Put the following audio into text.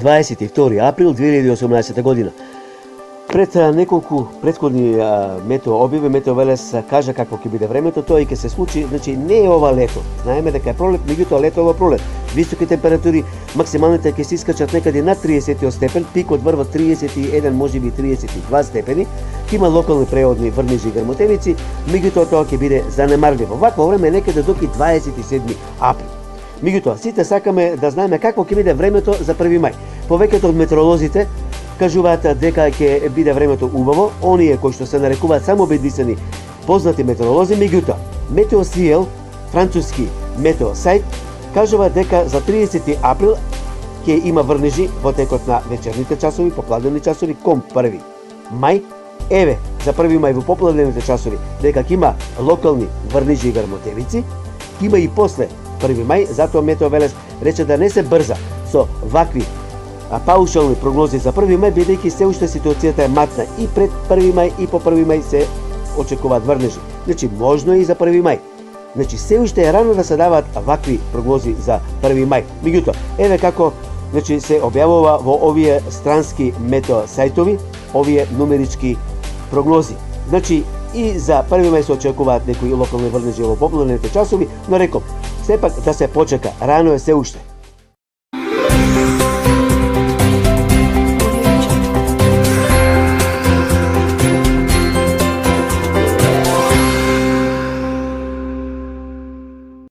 22. април 2018 година. Пред неколку претходни метеообјави Метео Велес кажа какво ќе биде времето, тоа и ќе се случи, значи не е ова лето. Знаеме дека е пролет, меѓутоа летова пролет. Високи температури, максималните ќе се искачат некаде над 30 степен, пикот врва 31, можеби 32 степени. Ќе има локални преодни врнежи и грмотевици, меѓутоа тоа ќе биде занемарливо. Вакво време е некаде до 27 април. Меѓутоа, сите сакаме да знаеме какво ќе биде времето за 1 мај. Повеќето од метеоролозите кажуваат дека ќе биде времето убаво, оние кои што се нарекуваат само бедисани познати метеоролози, меѓутоа Метеосиел, француски метео сајт, кажува дека за 30 април ќе има врнежи во текот на вечерните часови, попладневни часови кон 1 мај. Еве, за 1 мај во попладневните часови дека ќе има локални врнежи и грмотевици, ќе има и после 1 мај, затоа Метео Велес рече да не се брза со вакви паушални прогнози за 1 мај, бидејќи се уште ситуацијата е матна и пред 1 мај и по 1 мај се очекуваат врнежи. Значи, можно и за 1 мај. Значи, се уште е рано да се даваат вакви прогнози за 1 мај. Меѓутоа, еве како значи, се објавува во овие странски метео сајтови, овие нумерички прогнози. Значи, и за 1 мај се очекуваат некои локални врнежи во попладневните часови, но реков, сепак да се почека, рано е се уште.